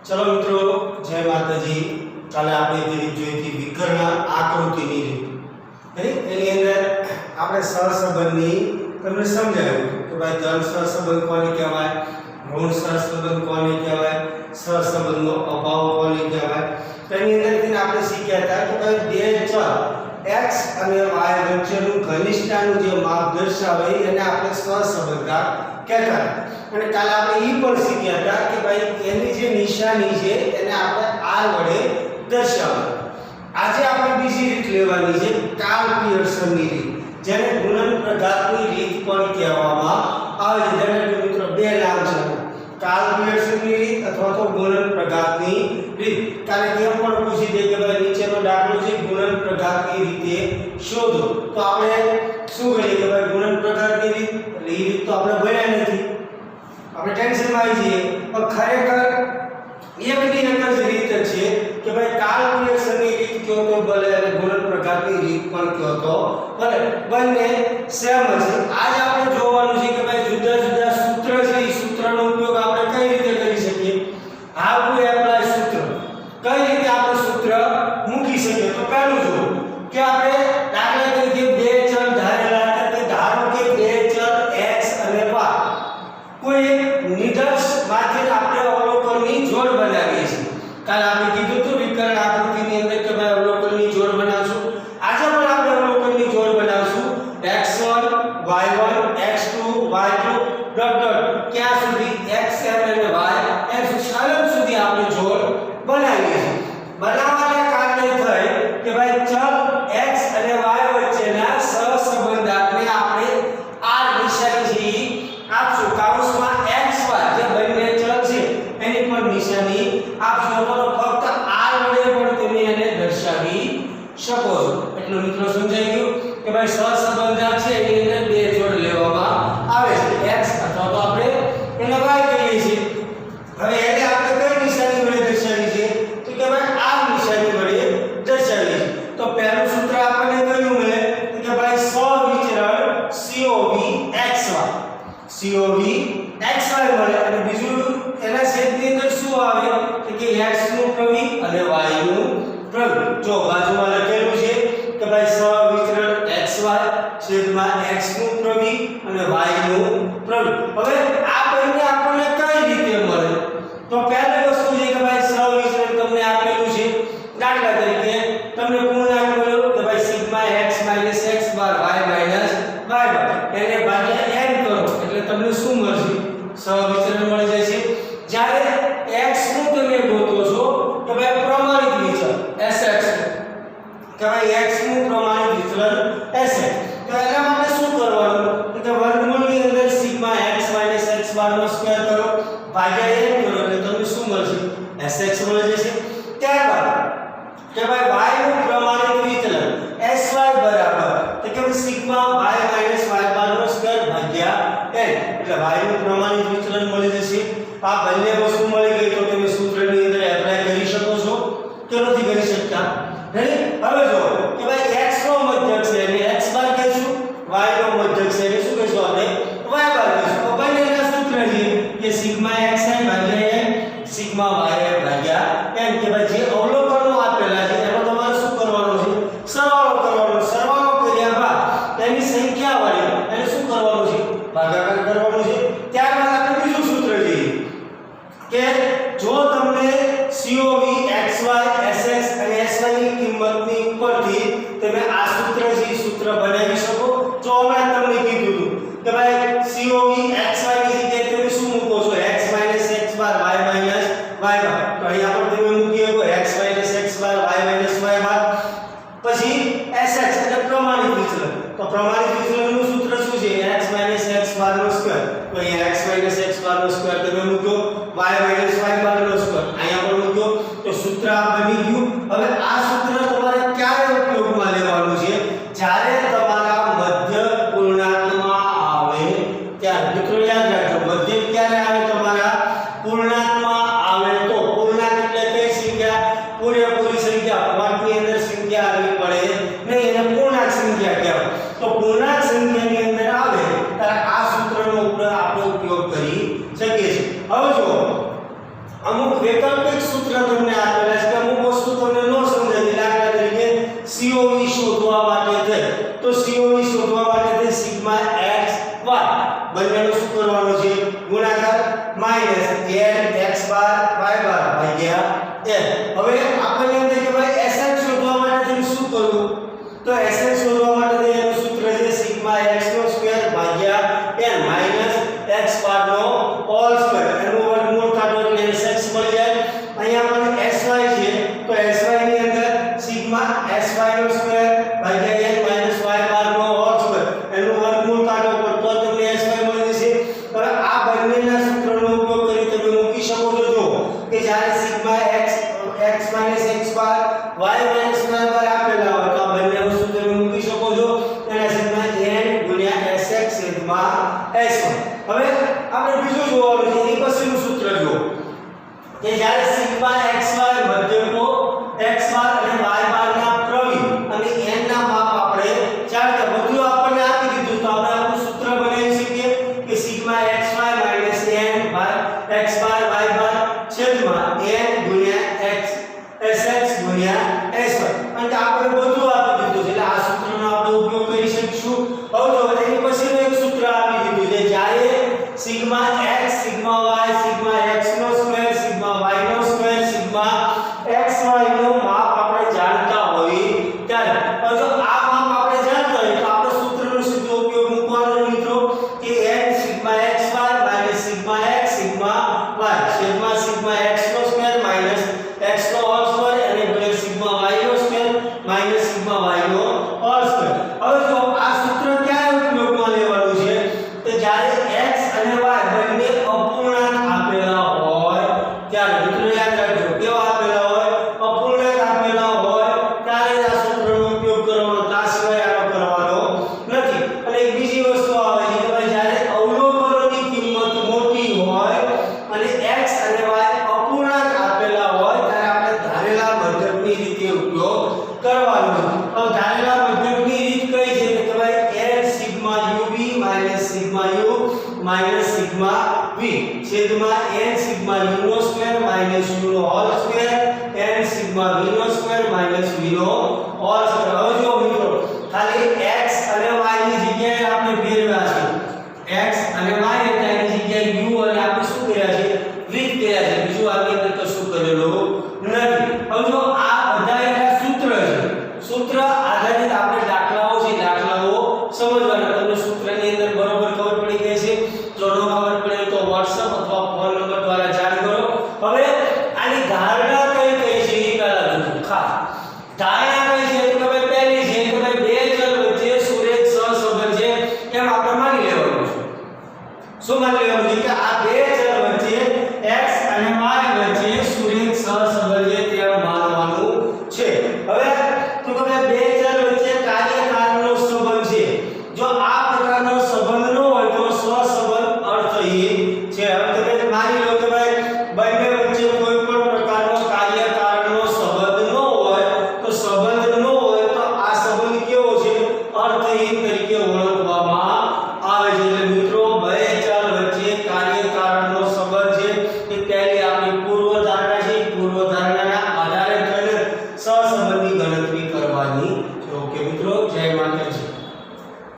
चलो मित्रों, जय माताजी। काले आपणे जे રીત જોઈ હતી વિકર્ણ આકૃતિની રીત, એની અંદર આપણે સહસંબંધની તમને સમજાવ્યું કે ભાઈ ધન સહસંબંધ કોને કહેવાય, ઋણ સહસંબંધ કોને કહેવાય, સહસંબંધનો અભાવ કોને કહેવાય। તો એની અંદરથી આપણે શીખ્યા હતા કે ભાઈ બે ચલ x અને y વચ્ચેનું ઘનિષ્ઠતાનું જે માપ દર્શાવે એને આપણે સહસંબંધતા કહેતા। અને કાલે આપણે એ પણ શીખ્યા હતા કે ભાઈ એની જે નિશાની છે એને આપણે r વડે દર્શાવવું। આજે આપણે બીજી રીત લેવાની છે, કાર્લ પિયર્સનની રીત, જેને ગુણન પ્રઘાતની રીત પણ કહેવામાં આવે છે। જેને મિત્રો બે નામ છે, કાર્લ પિયર્સનની રીત અથવા તો ગુણન પ્રઘાતની રીત। કાલે કેમ પણ પૂછી દે કે ભાઈ નીચેનો દાખલો છે, ગુણન પ્રઘાતની રીતે શોધો, તો આપણે શું કરીએ કે ભાઈ ગુણન પ્રઘાતની રીત, એટલે એ રીત તો આપણે ભણ્યા નથી, આપણે ટેન્શનમાં આવી જઈએ। પણ ખરેખર એકની એક જ રીત છે કે ભાઈ કાર્લ પિયર્સનની રીત કયો તો ભલે અને ગુણન પ્રઘાતની રીત પણ કયો તો ભલે, બંને સેમ છે। આજ આપણે જોવાનું છે કે ભાઈ જુદા જુદા સૂત્ર છે, એ સૂત્રનો ઉપયોગ આપણે કઈ રીતે કરી શકીએ, હાઉ ટુ એપ્લાય સૂત્ર, કઈ રીતે આપણે સૂત્ર મૂકી શકીએ। તો પહેલું જો કે આપણે દાખલા તરીકે બે ચલ ધારેલા હતા, કે ધારો કે બે ચલ x અને y કોઈ એક નિદર્શ માંથી આપણે અવલોકનની જોડ બનાવીએ છીએ। કાલે આપણે કીધું હતું વિકર્ણ આકૃતિની અંદર કે ભાઈ અવલોકનની જોડ બનાવશું। આજે પણ આપણે અવલોકનની જોડ બનાવશું, x1 y1 x2 y2 dot dot ક્યાં સુધી xm અને y x અનંત સુધી આપણે જોડ બનાવીએ છીએ। બનાવવાને કારણે થાય કે ભાઈ ચલ x અને y વચ્ચેના સહસંબંધાત્મકને આપણે r નિશાની છે આપશું, કૌંસમાં xy જે બંને ચલ છે એની પણ નિશાની આપશું, તો ફક્ત r વડે પણ તમે એને દર્શાવી શકો છો। એટલે મિત્રો સમજાઈ ગયું કે ભાઈ સહસંબંધાત્મક છે એની અંદર બે જોડ લેવામાં આવે છે, x અથવા તો આપણે એને y કહીએ છીએ। હવે એને આપણે કઈ નિશાની વડે દર્શાવી છે તો કે ભાઈ r નિશાની વડે દર્શાવી છે। તો પહેલું સૂત્ર આપણને કયું મળે કે ભાઈ સહવિચરણ COV XY મળે, અને બીજું એના છેદની અંદર શું આવે કે x નું પ્રમિત અને y નું પ્રમિત। જો બાજુમાં લખેલું છે કે ભાઈ સહવિચરણ XY છેદમાં x નું પ્રમિત અને y નું પ્રમિત। હવે આ બંને આપણને કઈ રીતે મળે, તો પહેલી વસ્તુ છે કે ભાઈ સહવિચરણ તમને આપેલું છે, દાખલા તરીકે તમને પૂર્ણાંક મળ્યો કે ભાઈ સિગ્મા x - x બાર y - y બાર, એને ભાગ્યા n કરો એટલે તમને શું મળશે, સહવિચરણ મળી જશે। જ્યારે x નું તમે ગોતો છો કે ભાઈ પ્રમાણિત વિચલન Sx, કે ભાઈ x નું પ્રમાણિત વિચલન Sx, તો એના માટે શું કરવાનું કે વર્ગમૂળની અંદર સિગ્મા x - x બાર નો સ્ક્વેર કરો ભાગ્યા n કરો એટલે તમને શું મળશે, Sx મળી જશે। ત્યારબાદ કે ભાઈ y નું પ્રમાણિત વિચલન Sy બરાબર તો કે સિગ્મા y - y બાર નો સ્ક્વેર ભાગ્યા n, એટલે y નું પ્રમાણિત વિચલન મળી જશે। આ બંને વસ્તુ મળી ગઈ તો તમે સૂત્રની અંદર એપ્લાય કરી શકો છો કે નથી કરી શકતા? રેડી? હવે જો કે ભાઈ x નો મધ્યક છે એટલે x બાર કહીશું, y નો મધ્યક છે એટલે શું કહીશું આપણે, y બાર કહીશું। તો બંનેના સૂત્ર છે કે સિગ્મા xi ભાગ્યા n સિગ્મા yi ભાગ્યા n, કે ભાઈ જે અવલોકનો આપેલા છે એનો તમારે શું કરવાનું છે, સરવાળો કરવાનો। સરવાળો કર્યા બાદ તેની સંખ્યા વડે એને શું કરવાનું છે, ભાગાકાર કરવાનું છે। ત્યારબાદ આપણે બીજું સૂત્ર જોઈએ કે જો તમને COV XY SX અને SY ની કિંમતની ઉપરથી તમે આ સૂત્ર છે સૂત્ર બનાવી શકો। જો અમે તમને કીધું હતું કે ભાઈ COV XY ની જગ્યાએ તમે શું મૂકો છો, x - x બાર y - y બાર, તો અહીંયા પણ તમે મૂકી શકો x - x બાર y - y બાર, પછી Sx એટલે પ્રમાણિત વિચલન, તો પ્રમાણિત વિચલનનું સૂત્ર શું છે, x - x બાર નો સ્ક્વેર, તો અહીંયા x - x બાર નો સ્ક્વેર તમે મૂકો, y - y બાર નો સ્ક્વેર અહીંયા પણ મૂકો, તો સૂત્ર આ બની ગયું। હવે આ સૂત્ર તમારે ક્યારે ઉપયોગમાં લેવાનું છે, જ્યારે તમારા મધ્યક પૂર્ણાંકમાં આવે ત્યારે। મિત્રો યાદ રાખજો, મધ્યક ક્યારે આવે, તમારા પૂર્ણાંકમાં આવે તો। પૂર્ણાંક એટલે વૈકલ્પિક સૂત્ર તમને આપેલા છે કે અમુક વસ્તુ તમને ન સમજાય, દાખલા તરીકે COV શોધવા માટે થઈ તો COV શોધવા માટે થઈ સિગ્મા x y બંનેનું શું કરવાનું છે ગુણાકાર માઈનસ n x બાર y બાર ભાગ્યા n. હવે આપણને એમ થાય કે ભાઈ Sn શોધવા માટે થઈ શું કરવું, તો Sn શોધવા માટે એનું સૂત્ર છે સિગ્મા x નો સ્ક્વેર ભાગ્યા n માઈનસ x બાર નો હોલ સ્ક્વેર, એનું વર્ગમૂળ કાઢો એટલે sx મળી જાય. અહીંયા આપણને sy છે તો sy ની અંદર સિગ્મા sy નો સ્ક્વેર ભાગ્યા n માઈનસ y બાર નો હોલ સ્ક્વેર, એનું વર્ગમૂળ કાઢો તો તમને sy મળી જશે. હવે આ બંનેના સૂત્રનો ઉપયોગ કરી તમે મૂકી શકો છો જો કે જ્યારે સિગ્મા x માઈનસ x બાર y માઈનસ y બાર આપેલા હોય તો આ બંનેનું સૂત્ર તમે મૂકી શકો છો, એના સિગ્મા n ગુણ્યા sx સિગ્મા sy. હવે આપણે બીજું જોવાનું છે, એ પછીનું સૂત્ર જુઓ કે જ્યારે સિગ્મા xy મધ્યકો x બાર અને y બારના પ્રવિ અને n ના માપ આપણે જાણતા બધું આપણને આપી દીધું તો આપણે આપણું સૂત્ર બનાવી શકીએ કે sigma xy minus n x બાર y બાર છેદમાં n ગુણ્યા x sx ગુણ્યા sy. અને આપણે બધું આપી દીધું છે એટલે આ સૂત્રનો આપણે ઉપયોગ કરી શકીશું. હવે જો એની પછીનું એક સૂત્ર આપી દીધું છે જ્યારે sigma x sigma y sigma x નો સ્ક્વેર સિગ્મા y નો સ્ક્વેર સિગ્મા xy નો માપ આપણે જાણતા હોય ત્યારે. હવે જો આ માપ આપણે જાણતા હોય તો આપણે સૂત્રનો સીધો ઉપયોગ મૂકવાનો મિત્રો કે n sigma xy minus sigma x sigma y છેદમાં સિગ્મા x નો સ્ક્વેર માઈનસ x નો હોલ સ્ક્વેર અને ગુણ્યા સિગ્મા y નો સ્ક્વેર માઈનસ સિગ્મા y નો હોલ સ્ક્વેર. હવે જો આ સૂત્ર ક્યારે ઉપયોગમાં લેવાનું છે તો જ્યારે x અને y બંને અપૂર્ણાંક આપેલા હોય ત્યારે. મિત્રો યાદ રાખજો કેવા આપેલા હોય અપૂર્ણાંક આપેલા હોય ત્યારે આ સૂત્રનો ઉપયોગ કરવાનો, તા સિવાય આનો કરવાનો નથી. અને એક બીજી વસ્તુ આવે છે કે ભાઈ જ્યારે અવલોકનોની કિંમત મોટી હોય અને x અને y અપૂર્ણાંક આપેલા હોય ત્યારે આપણે ધારેલા મધ્યકની રીતે ઉપયોગ કરવાનો. હવે ધારેલા મધ્યકની રીત કઈ છે કે ભાઈ n sigma ub minus sigma u minus sigma v છેદમાં n સિગ્મા u નો સ્ક્વેર માઈનસ u નો whole square n sigma v નો સ્ક્વેર માઈનસ v નો હોલ સ્ક્વેર. હવે જો મિત્રો ખાલી x અને y ની જગ્યાએ આપણે ફેરવ્યા છે, x અને y એટલે એની જગ્યાએ u અને આપણે શું કર્યા છે v કર્યા છે, બીજું આની અંદર કશું કરેલું નથી. હવે જો આ બધા એના સૂત્ર છે, સૂત્ર આધારિત આપણે દાખલાઓ છે, દાખલાઓ સમજવાના. તમને સૂત્રની અંદર બરોબર ખબર પડી ગઈ છે, જો ન ખબર પડે તો WhatsApp અથવા ફોન નંબર દ્વારા જાણ કરો. હવે આની ધારણા કઈ કઈ છે એ પહેલા જોજો. ખાસ ધારણા કઈ છે કે ભાઈ પહેલી છે કે ભાઈ બે ચલ વચ્ચે સુરેખ સહસંબંધ છે એમ આપણે માની લેવાનું છે. શું માની